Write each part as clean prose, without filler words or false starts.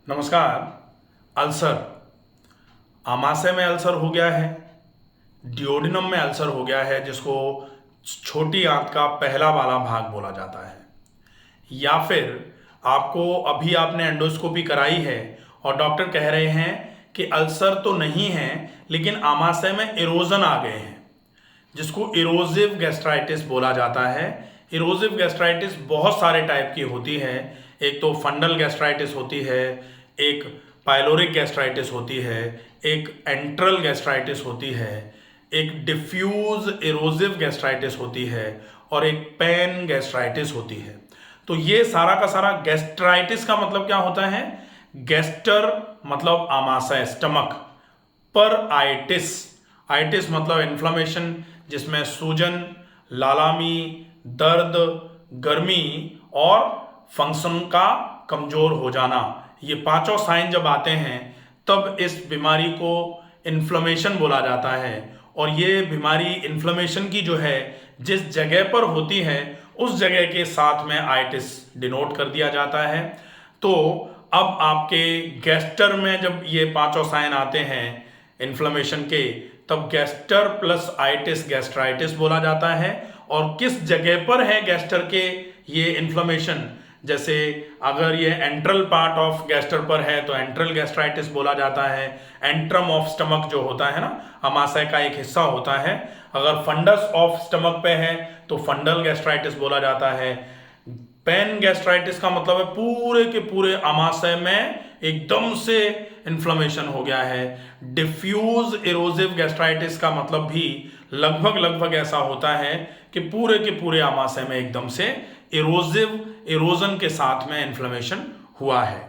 नमस्कार। अल्सर, आमाशय में अल्सर हो गया है, डिओडिनम में अल्सर हो गया है, जिसको छोटी आंत का पहला वाला भाग बोला जाता है। या फिर आपको अभी आपने एंडोस्कोपी कराई है और डॉक्टर कह रहे हैं कि अल्सर तो नहीं है लेकिन आमाशय में इरोजन आ गए हैं, जिसको इरोजिव गैस्ट्राइटिस बोला जाता है। इरोजिव गैस्ट्राइटिस बहुत सारे टाइप की होती है। एक तो फंडल गैस्ट्राइटिस होती है, एक पाइलोरिक गैस्ट्राइटिस होती है, एक एंट्रल गैस्ट्राइटिस होती है, एक डिफ्यूज इरोजिव गैस्ट्राइटिस होती है और एक पैन गैस्ट्राइटिस होती है। तो ये सारा का सारा गैस्ट्राइटिस का मतलब क्या होता है? गैस्टर मतलब आमाशय, स्टमक, पर आइटिस, आइटिस मतलब इन्फ्लेमेशन, जिसमें सूजन, लालामी, दर्द, गर्मी और फंक्शन का कमजोर हो जाना, ये पांचों साइन जब आते हैं तब इस बीमारी को इन्फ्लेमेशन बोला जाता है। और ये बीमारी इन्फ्लेमेशन की जो है, जिस जगह पर होती है उस जगह के साथ में आइटिस डिनोट कर दिया जाता है। तो अब आपके गैस्टर में जब ये पांचों साइन आते हैं इन्फ्लेमेशन के, तब गैस्टर प्लस आइटिस गैस्ट्राइटिस बोला जाता है। और किस जगह पर है गैस्टर के ये इन्फ्लेमेशन, जैसे अगर ये एंट्रल पार्ट ऑफ गैस्टर पर है तो एंट्रल गैस्ट्राइटिस बोला जाता है। एंट्रम ऑफ स्टमक जो होता है ना, आमाशय का एक हिस्सा होता है, अगर फंडस ऑफ स्टमक पे है तो फंडल गैस्ट्राइटिस बोला जाता है। पैन गैस्ट्राइटिस का मतलब है पूरे के पूरे आमाशय में एकदम से इन्फ्लेमेशन हो गया है। डिफ्यूज इरोजिव गैस्ट्राइटिस का मतलब भी लगभग ऐसा होता है कि पूरे के पूरे आमाशय में एकदम से इरोजन के साथ में इन्फ्लेमेशन हुआ है।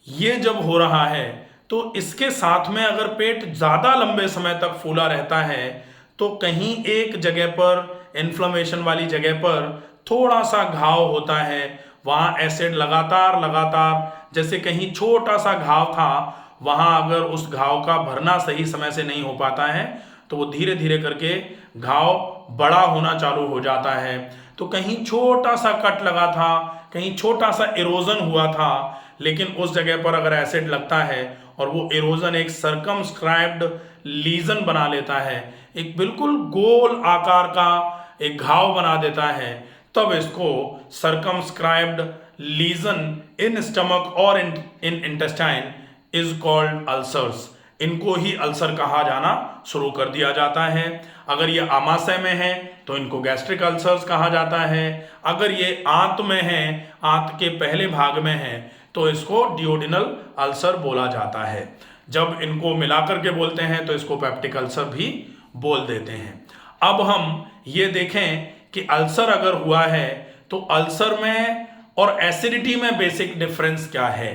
ये जब हो रहा है तो इसके साथ में अगर पेट ज़्यादा लंबे समय तक फूला रहता है तो कहीं एक जगह पर, इन्फ्लेमेशन वाली जगह पर थोड़ा सा घाव होता है, वहाँ एसिड लगातार जैसे कहीं छोटा सा घाव था, वहाँ अगर उस घाव का भरना सही समय से नहीं हो पाता है तो वो धीरे धीरे करके घाव बड़ा होना चालू हो जाता है। तो कहीं छोटा सा कट लगा था, कहीं छोटा सा इरोजन हुआ था, लेकिन उस जगह पर अगर एसिड लगता है और वो इरोजन एक सर्कमस्क्राइब्ड लीजन बना लेता है, एक बिल्कुल गोल आकार का एक घाव बना देता है, तब इसको सर्कमस्क्राइब्ड लीजन इन स्टमक और इन इंटेस्टाइन इज कॉल्ड अल्सर्स। इनको ही अल्सर कहा जाना शुरू कर दिया जाता है। अगर ये आमाशय में है तो इनको गैस्ट्रिक अल्सर्स कहा जाता है। अगर ये आंत में है, आंत के पहले भाग में है, तो इसको डिओडिनल अल्सर बोला जाता है। जब इनको मिलाकर के बोलते हैं तो इसको पेप्टिक अल्सर भी बोल देते हैं। अब हम ये देखें कि अल्सर अगर हुआ है तो अल्सर में और एसिडिटी में बेसिक डिफरेंस क्या है।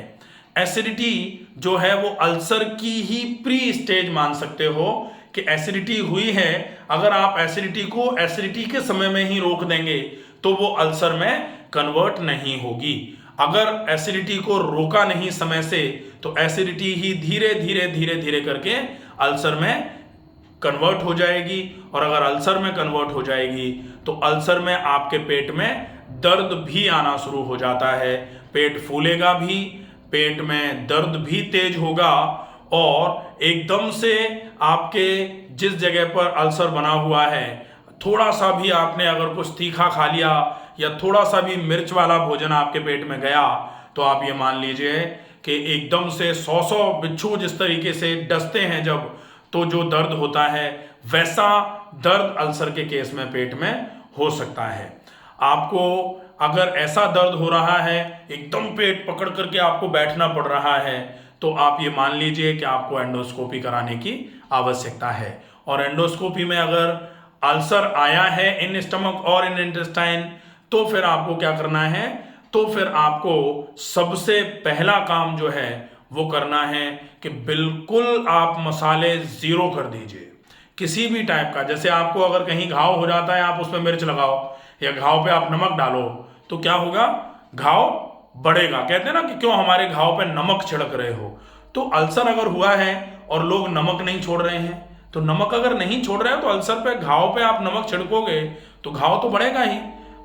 एसिडिटी जो है वो अल्सर की ही प्री स्टेज मान सकते हो कि एसिडिटी हुई है। अगर आप एसिडिटी को एसिडिटी के समय में ही रोक देंगे तो वो अल्सर में कन्वर्ट नहीं होगी। अगर एसिडिटी को रोका नहीं समय से तो एसिडिटी ही धीरे धीरे करके अल्सर में कन्वर्ट हो जाएगी। और अगर अल्सर में कन्वर्ट हो जाएगी तो अल्सर में आपके पेट में दर्द भी आना शुरू हो जाता है। पेट फूलेगा भी, पेट में दर्द भी तेज होगा और एकदम से आपके जिस जगह पर अल्सर बना हुआ है, थोड़ा सा भी आपने अगर कुछ तीखा खा लिया या थोड़ा सा भी मिर्च वाला भोजन आपके पेट में गया तो आप ये मान लीजिए कि एकदम से 100 बिच्छू जिस तरीके से डसते हैं जब, तो जो दर्द होता है वैसा दर्द अल्सर के केस में पेट में हो सकता है। आपको अगर ऐसा दर्द हो रहा है, एकदम पेट पकड़ करके आपको बैठना पड़ रहा है, तो आप ये मान लीजिए कि आपको एंडोस्कोपी कराने की आवश्यकता है। और एंडोस्कोपी में अगर अल्सर आया है इन स्टमक और इन इंटेस्टाइन, तो फिर आपको क्या करना है? तो फिर आपको सबसे पहला काम जो है वो करना है कि बिल्कुल आप मसाले जीरो कर दीजिए, किसी भी टाइप का। जैसे आपको अगर कहीं घाव हो जाता है, आप उस पर मिर्च लगाओ या घाव पे आप नमक डालो तो क्या होगा? घाव बढ़ेगा। कहते हैं ना कि क्यों हमारे घाव पे नमक छिड़क रहे हो। तो अल्सर अगर हुआ है और लोग नमक नहीं छोड़ रहे हैं, तो नमक अगर नहीं छोड़ रहे हो तो अल्सर पे, घाव पे आप नमक छिड़कोगे तो घाव तो बढ़ेगा ही।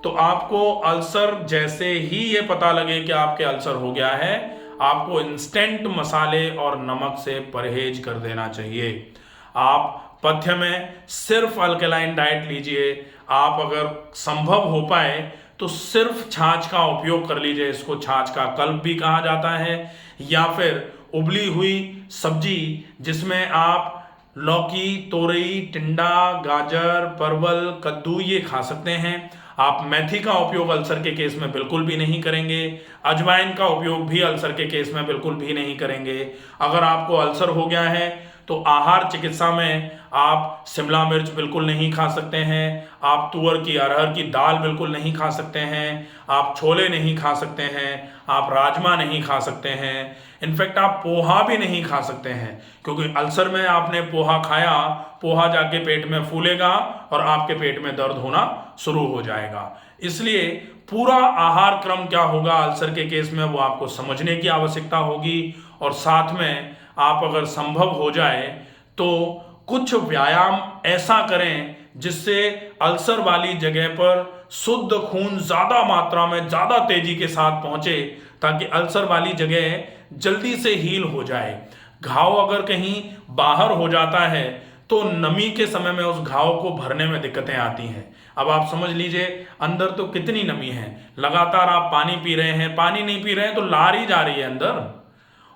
तो आपको अल्सर जैसे ही ये पता लगे कि आपके अल्सर हो गया है, आपको इंस्टेंट मसाले और नमक से परहेज कर देना चाहिए। आप पथ्य में सिर्फ अल्कलाइन डाइट लीजिए। आप अगर संभव हो पाए तो सिर्फ छाछ का उपयोग कर लीजिए, इसको छाछ का कल्प भी कहा जाता है, या फिर उबली हुई सब्जी जिसमें आप लौकी, तोरई, टिंडा, गाजर, परवल, कद्दू ये खा सकते हैं। आप मेथी का उपयोग अल्सर के केस में बिल्कुल भी नहीं करेंगे। अजवाइन का उपयोग भी अल्सर के केस में बिल्कुल भी नहीं करेंगे। अगर आपको अल्सर हो गया है तो आहार चिकित्सा में आप शिमला मिर्च बिल्कुल नहीं खा सकते हैं, आप तुअर की, अरहर की दाल बिल्कुल नहीं खा सकते हैं, आप छोले नहीं खा सकते हैं, आप राजमा नहीं खा सकते हैं, इनफैक्ट आप पोहा भी नहीं खा सकते हैं, क्योंकि अल्सर में आपने पोहा खाया, पोहा जाके पेट में फूलेगा और आपके पेट में दर्द होना शुरू हो जाएगा। इसलिए पूरा आहार क्रम क्या होगा अल्सर के केस में वो आपको समझने की आवश्यकता होगी। और साथ में आप अगर संभव हो जाए तो कुछ व्यायाम ऐसा करें जिससे अल्सर वाली जगह पर शुद्ध खून ज़्यादा मात्रा में, ज़्यादा तेजी के साथ पहुंचे, ताकि अल्सर वाली जगह जल्दी से हील हो जाए। घाव अगर कहीं बाहर हो जाता है तो नमी के समय में उस घाव को भरने में दिक्कतें आती हैं। अब आप समझ लीजिए अंदर तो कितनी नमी है, लगातार आप पानी पी रहे हैं, पानी नहीं पी रहे हैं तो लार ही जा रही है अंदर,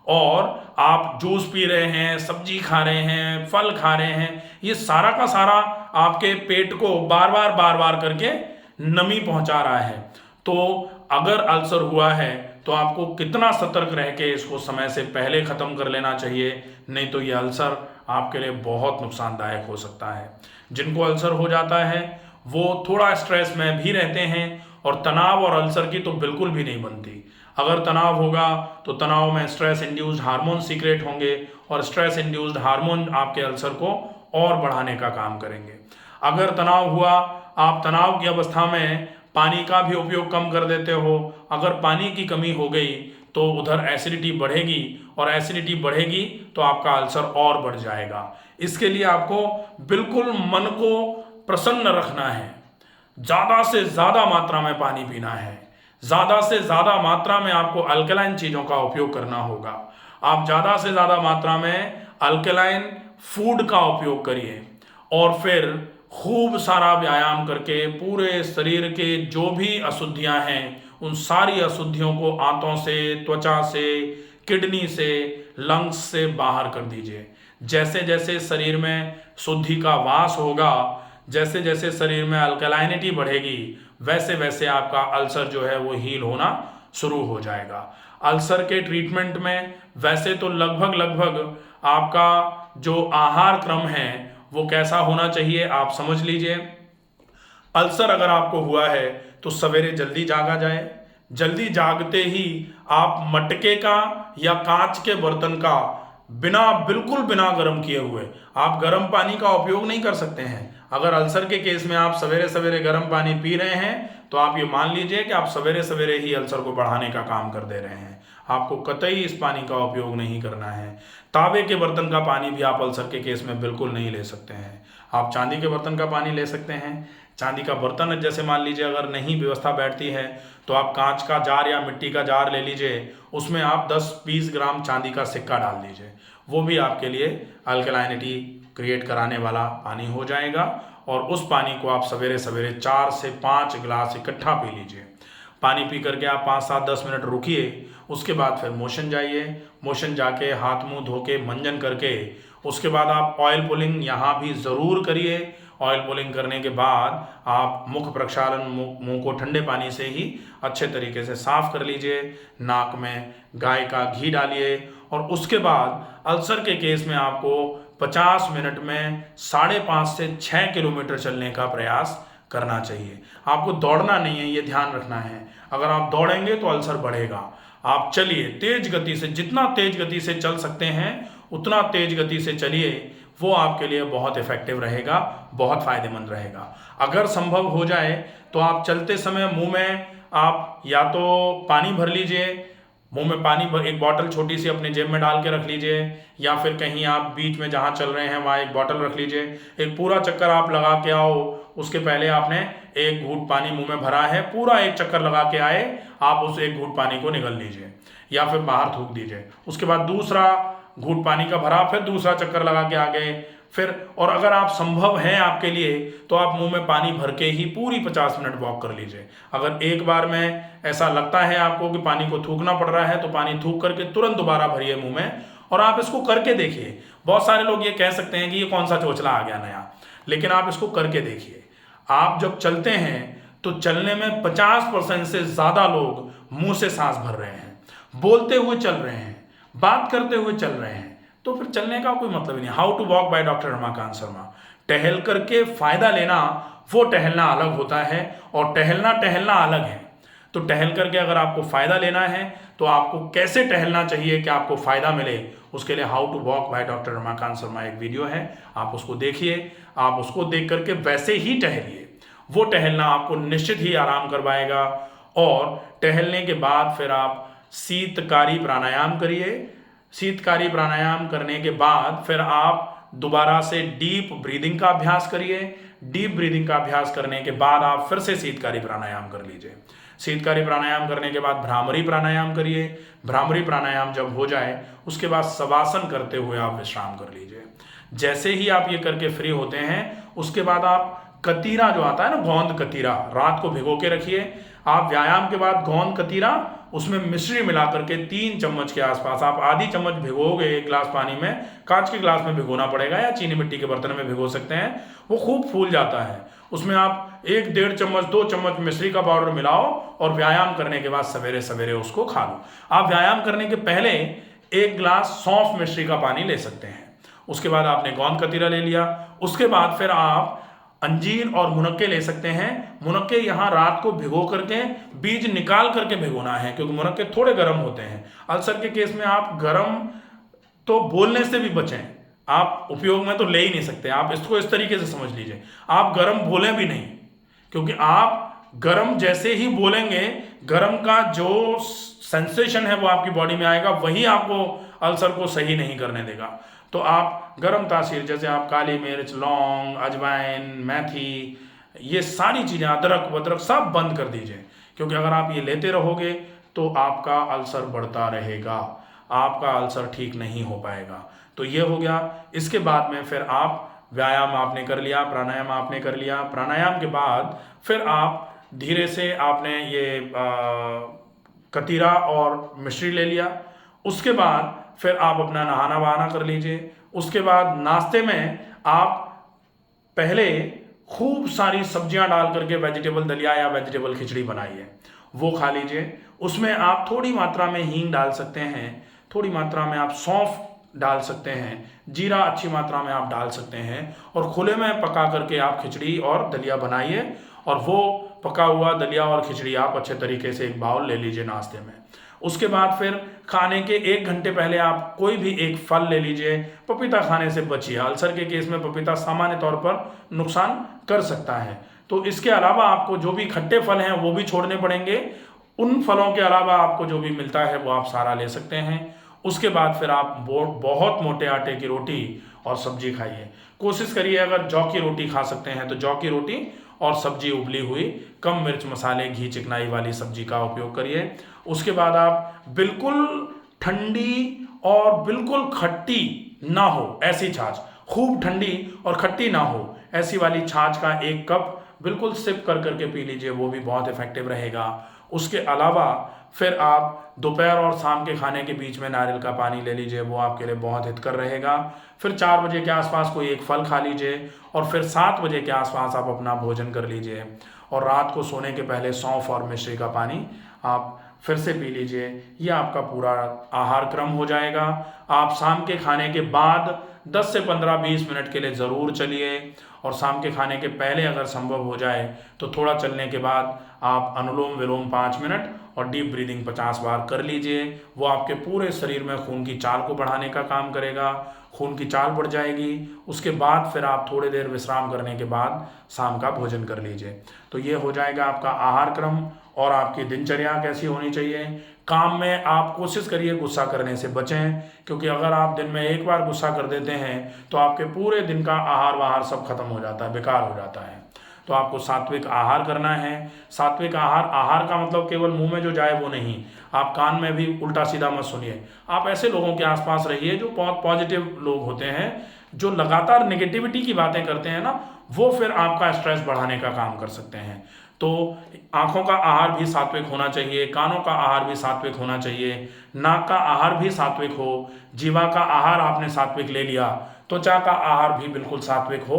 और आप जूस पी रहे हैं, सब्जी खा रहे हैं, फल खा रहे हैं, ये सारा का सारा आपके पेट को बार बार करके नमी पहुंचा रहा है। तो अगर अल्सर हुआ है तो आपको कितना सतर्क रह के इसको समय से पहले ख़त्म कर लेना चाहिए, नहीं तो ये अल्सर आपके लिए बहुत नुकसानदायक हो सकता है। जिनको अल्सर हो जाता है वो थोड़ा स्ट्रेस में भी रहते हैं, और तनाव और अल्सर की तो बिल्कुल भी नहीं बनती। अगर तनाव होगा तो तनाव में स्ट्रेस इंड्यूस्ड हार्मोन सीक्रेट होंगे, और स्ट्रेस इंड्यूस्ड हार्मोन आपके अल्सर को और बढ़ाने का काम करेंगे। अगर तनाव हुआ, आप तनाव की अवस्था में पानी का भी उपयोग कम कर देते हो, अगर पानी की कमी हो गई तो उधर एसिडिटी बढ़ेगी, और एसिडिटी बढ़ेगी तो आपका अल्सर और बढ़ जाएगा। इसके लिए आपको बिल्कुल मन को प्रसन्न रखना है, ज़्यादा से ज़्यादा मात्रा में पानी पीना है, ज़्यादा से ज़्यादा मात्रा में आपको अल्कलाइन चीज़ों का उपयोग करना होगा। आप ज़्यादा से ज़्यादा मात्रा में अल्कलाइन फूड का उपयोग करिए, और फिर खूब सारा व्यायाम करके पूरे शरीर के जो भी अशुद्धियां हैं उन सारी अशुद्धियों को आंतों से, त्वचा से, किडनी से, लंग्स से बाहर कर दीजिए। जैसे जैसे शरीर में शुद्धि का वास होगा, जैसे जैसे शरीर में अल्कलाइनिटी बढ़ेगी, वैसे वैसे आपका अल्सर जो है वो हील होना शुरू हो जाएगा। अल्सर के ट्रीटमेंट में वैसे तो लगभग आपका जो आहार क्रम है वो कैसा होना चाहिए आप समझ लीजिए। अल्सर अगर आपको हुआ है तो सवेरे जल्दी जागा जाए। जल्दी जागते ही आप मटके का या कांच के बर्तन का बिल्कुल बिना गर्म किए हुए, आप गर्म पानी का उपयोग नहीं कर सकते हैं। अगर अल्सर के केस में आप सवेरे सवेरे गर्म पानी पी रहे हैं तो आप ये मान लीजिए कि आप सवेरे सवेरे ही अल्सर को बढ़ाने का काम कर दे रहे हैं। आपको कतई इस पानी का उपयोग नहीं करना है। तांबे के बर्तन का पानी भी आप अल्सर के केस में बिल्कुल नहीं ले सकते हैं। आप चांदी के बर्तन का पानी ले सकते हैं। चांदी का बर्तन जैसे मान लीजिए अगर नहीं व्यवस्था बैठती है तो आप कांच का जार या मिट्टी का जार ले लीजिए, उसमें आप 10-20 ग्राम चांदी का सिक्का डाल दीजिए, वो भी आपके लिए अल्कलाइनिटी क्रिएट कराने वाला पानी हो जाएगा। और उस पानी को आप सवेरे सवेरे 4 से 5 गिलास इकट्ठा पी लीजिए। पानी पी करके आप 5-7-10 मिनट रुकिए, उसके बाद फिर मोशन जाइए। मोशन जाके हाथ मुंह धो के मंजन करके उसके बाद आप ऑयल पुलिंग यहाँ भी ज़रूर करिए। ऑयल पुलिंग करने के बाद आप मुख प्रक्षालन, मुंह को ठंडे पानी से ही अच्छे तरीके से साफ कर लीजिए। नाक में गाय का घी डालिए, और उसके बाद अल्सर के केस में आपको 50 मिनट में 5.5 से 6 किलोमीटर चलने का प्रयास करना चाहिए। आपको दौड़ना नहीं है, ये ध्यान रखना है। अगर आप दौड़ेंगे तो अल्सर बढ़ेगा। आप चलिए तेज गति से, जितना तेज गति से चल सकते हैं उतना तेज गति से चलिए, वो आपके लिए बहुत इफेक्टिव रहेगा, बहुत फायदेमंद रहेगा। अगर संभव हो जाए तो आप चलते समय मुंह में आप या तो पानी भर लीजिए, मुंह में पानी भर, एक बॉटल छोटी सी अपने जेब में डाल के रख लीजिए, या फिर कहीं आप बीच में जहाँ चल रहे हैं वहाँ एक बॉटल रख लीजिए। एक पूरा चक्कर आप लगा के आओ, उसके पहले आपने एक घूंट पानी मुंह में भरा है, पूरा एक चक्कर लगा के आए, आप उस एक घूंट पानी को निगल लीजिए। या फिर बाहर थूक दीजिए। उसके बाद दूसरा घूंट पानी का भरा, फिर दूसरा चक्कर लगा के आ गए। फिर और अगर आप संभव है आपके लिए तो आप मुंह में पानी भर के ही पूरी 50 मिनट वॉक कर लीजिए। अगर एक बार में ऐसा लगता है आपको कि पानी को थूकना पड़ रहा है तो पानी थूक करके तुरंत दोबारा भरिए मुंह में और आप इसको करके देखिए। बहुत सारे लोग ये कह सकते हैं कि ये कौन सा चोचला आ गया नया, लेकिन आप इसको करके देखिए। आप जब चलते हैं तो चलने में 50% से ज़्यादा लोग मुंह से सांस भर रहे हैं, बोलते हुए चल रहे हैं, बात करते हुए चल रहे हैं, तो फिर चलने का कोई मतलब ही नहीं। How to walk by doctor Ramakant Sharma. टहल करके फायदा लेना वो टहलना अलग होता है और टहलना अलग है। तो टहल करके अगर आपको फायदा लेना है तो आपको कैसे टहलना चाहिए कि आपको फायदा मिले, उसके लिए how to walk by doctor Ramakant Sharma एक वीडियो है, आप उसको देखिए। आप उसको देख करके वैसे ही टहलिए, वो टहलना आपको निश्चित ही आराम करवाएगा। और टहलने के बाद फिर आप शीतकारी प्राणायाम करिए। शीतकारी प्राणायाम करने के बाद फिर आप दोबारा से डीप ब्रीदिंग का अभ्यास करिए। डीप ब्रीदिंग का अभ्यास करने के बाद आप फिर से शीतकारी प्राणायाम कर लीजिए। शीतकारी प्राणायाम करने के बाद भ्रामरी प्राणायाम करिए। भ्रामरी प्राणायाम जब हो जाए उसके बाद शवासन करते हुए आप विश्राम कर लीजिए। जैसे ही आप ये करके फ्री होते हैं उसके बाद आप कतीरा जो आता है ना, गोंद कतीरा, रात को भिगो के रखिए। आप व्यायाम के बाद गोंद कतीरा, उसमें मिश्री मिला करके 3 चम्मच के आसपास, आप आधी चम्मच भिगोगे 1 गिलास पानी में, कांच के गिलास में भिगोना पड़ेगा या चीनी मिट्टी के बर्तन में भिगो सकते हैं, वो खूब फूल जाता है। उसमें आप 1-1.5 चम्मच 2 चम्मच मिश्री का पाउडर मिलाओ और व्यायाम करने के बाद सवेरे सवेरे उसको खा लो। आप व्यायाम करने के पहले 1 गिलास सौंफ मिश्री का पानी ले सकते हैं। उसके बाद आपने गोंद कतीरा ले लिया। उसके बाद फिर आप अंजीर और मुनक्के ले सकते हैं। मुनक्के यहाँ रात को भिगो करके बीज निकाल करके भिगोना है, क्योंकि मुनक्के थोड़े गर्म होते हैं। अल्सर के केस में आप गर्म तो बोलने से भी बचें, आप उपयोग में तो ले ही नहीं सकते। आप इसको इस तरीके से समझ लीजिए, आप गर्म बोलें भी नहीं, क्योंकि आप गर्म जैसे ही बोलेंगे, गर्म का जो सेंसेशन है वो आपकी बॉडी में आएगा, वही आपको अल्सर को सही नहीं करने देगा। तो आप गर्म तासीर, जैसे आप काली मिर्च, लौंग, अजवाइन, मेथी, ये सारी चीज़ें, अदरक वदरक सब बंद कर दीजिए, क्योंकि अगर आप ये लेते रहोगे तो आपका अल्सर बढ़ता रहेगा, आपका अल्सर ठीक नहीं हो पाएगा। तो ये हो गया। इसके बाद में फिर आप व्यायाम आपने कर लिया, प्राणायाम आपने कर लिया। प्राणायाम के बाद फिर आप धीरे से आपने ये कतीरा और मिश्री ले लिया। उसके बाद फिर आप अपना नहाना वहाना कर लीजिए। उसके बाद नाश्ते में आप पहले खूब सारी सब्जियां डाल करके वेजिटेबल दलिया या वेजिटेबल खिचड़ी बनाइए, वो खा लीजिए। उसमें आप थोड़ी मात्रा में हींग डाल सकते हैं, थोड़ी मात्रा में आप सौंफ डाल सकते हैं, जीरा अच्छी मात्रा में आप डाल सकते हैं, और खुले में पका करके आप खिचड़ी और दलिया बनाइए। और वो पका हुआ दलिया और खिचड़ी आप अच्छे तरीके से एक बाउल ले लीजिए नाश्ते में। उसके बाद फिर खाने के 1 घंटे पहले आप कोई भी एक फल ले लीजिए। पपीता खाने से बचिए, अल्सर के केस में पपीता सामान्य तौर पर नुकसान कर सकता है। तो इसके अलावा आपको जो भी खट्टे फल हैं वो भी छोड़ने पड़ेंगे। उन फलों के अलावा आपको जो भी मिलता है वो आप सारा ले सकते हैं। उसके बाद फिर आप बहुत मोटे आटे की रोटी और सब्जी खाइए। कोशिश करिए अगर जौ की रोटी खा सकते हैं तो जौ की रोटी और सब्जी उबली हुई, कम मिर्च मसाले घी चिकनाई वाली सब्जी का उपयोग करिए। उसके बाद आप बिल्कुल ठंडी और बिल्कुल खट्टी ना हो ऐसी छाछ, खूब ठंडी और खट्टी ना हो ऐसी वाली छाछ का 1 कप बिल्कुल सिप कर करके पी लीजिए, वो भी बहुत इफेक्टिव रहेगा। उसके अलावा फिर आप दोपहर और शाम के खाने के बीच में नारियल का पानी ले लीजिए, वो आपके लिए बहुत हितकर रहेगा। फिर 4 बजे के आसपास कोई एक फल खा लीजिए और फिर 7 बजे के आसपास आप अपना भोजन कर लीजिए। और रात को सोने के पहले सौंफ और मिश्री का पानी आप फिर से पी लीजिए। ये आपका पूरा आहार क्रम हो जाएगा। आप शाम के खाने के बाद 10 से 15-20 मिनट के लिए ज़रूर चलिए, और शाम के खाने के पहले अगर संभव हो जाए तो थोड़ा चलने के बाद आप अनुलोम विलोम 5 मिनट और डीप ब्रीदिंग 50 बार कर लीजिए। वो आपके पूरे शरीर में खून की चाल को बढ़ाने का काम करेगा, खून की चाल बढ़ जाएगी। उसके बाद फिर आप थोड़ी देर विश्राम करने के बाद शाम का भोजन कर लीजिए। तो ये हो जाएगा आपका आहार क्रम। और आपकी दिनचर्या कैसी होनी चाहिए, काम में आप कोशिश करिए गुस्सा करने से बचें, क्योंकि अगर आप दिन में 1 बार गुस्सा कर देते हैं तो आपके पूरे दिन का आहार वाहार सब खत्म हो जाता है, बेकार हो जाता है। तो आपको सात्विक आहार करना है। सात्विक आहार का मतलब केवल मुंह में जो जाए वो नहीं, आप कान में भी उल्टा सीधा मत सुनिए। आप ऐसे लोगों के आसपास रहिए जो बहुत पॉजिटिव लोग होते हैं, जो लगातार नेगेटिविटी की बातें करते हैं ना, वो फिर आपका स्ट्रेस बढ़ाने का काम कर सकते हैं। तो आंखों का आहार भी सात्विक होना चाहिए, कानों का आहार भी सात्विक होना चाहिए, नाक का आहार भी सात्विक हो, जीवा का आहार आपने सात्विक ले लिया, त्वचा का आहार भी बिल्कुल सात्विक हो।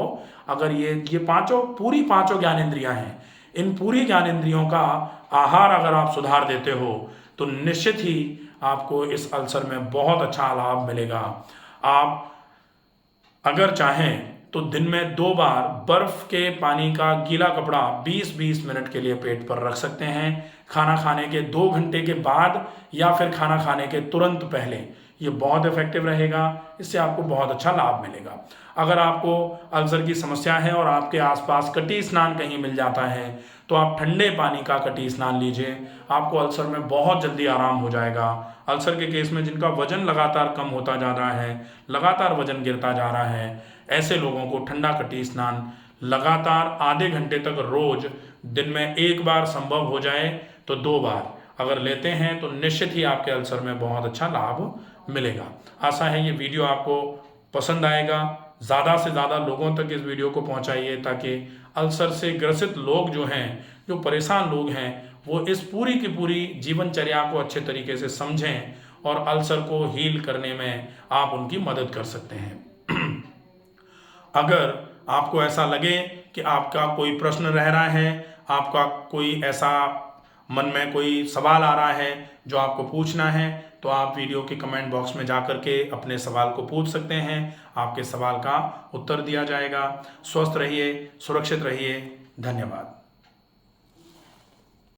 अगर ये पांचों ज्ञानेंद्रियां हैं, इन पूरी ज्ञानेंद्रियों का आहार अगर आप सुधार देते हो तो निश्चित ही आपको इस अल्सर में बहुत अच्छा लाभ मिलेगा। आप अगर चाहें तो दिन में 2 बार बर्फ के पानी का गीला कपड़ा 20-20 मिनट के लिए पेट पर रख सकते हैं, खाना खाने के 2 घंटे के बाद या फिर खाना खाने के तुरंत पहले। ये बहुत इफेक्टिव रहेगा, इससे आपको बहुत अच्छा लाभ मिलेगा। अगर आपको अल्सर की समस्या है और आपके आसपास कटी स्नान कहीं मिल जाता है तो आप ठंडे पानी का कटी स्नान लीजिए, आपको अल्सर में बहुत जल्दी आराम हो जाएगा। अल्सर के केस में जिनका वजन लगातार कम होता जा रहा है, लगातार वजन गिरता जा रहा है, ऐसे लोगों को ठंडा कटी स्नान लगातार आधे घंटे तक रोज, दिन में 1 बार संभव हो जाए तो 2 बार अगर लेते हैं तो निश्चित ही आपके अल्सर में बहुत अच्छा लाभ मिलेगा। आशा है ये वीडियो आपको पसंद आएगा। ज़्यादा से ज़्यादा लोगों तक इस वीडियो को पहुंचाइए ताकि अल्सर से ग्रसित लोग जो हैं, जो परेशान लोग हैं, वो इस पूरी की पूरी जीवनचर्या को अच्छे तरीके से समझें और अल्सर को हील करने में आप उनकी मदद कर सकते हैं। अगर आपको ऐसा लगे कि आपका कोई प्रश्न रह रहा है, आपका कोई ऐसा मन में कोई सवाल आ रहा है जो आपको पूछना है, तो आप वीडियो के कमेंट बॉक्स में जा कर के अपने सवाल को पूछ सकते हैं। आपके सवाल का उत्तर दिया जाएगा। स्वस्थ रहिए, सुरक्षित रहिए। धन्यवाद।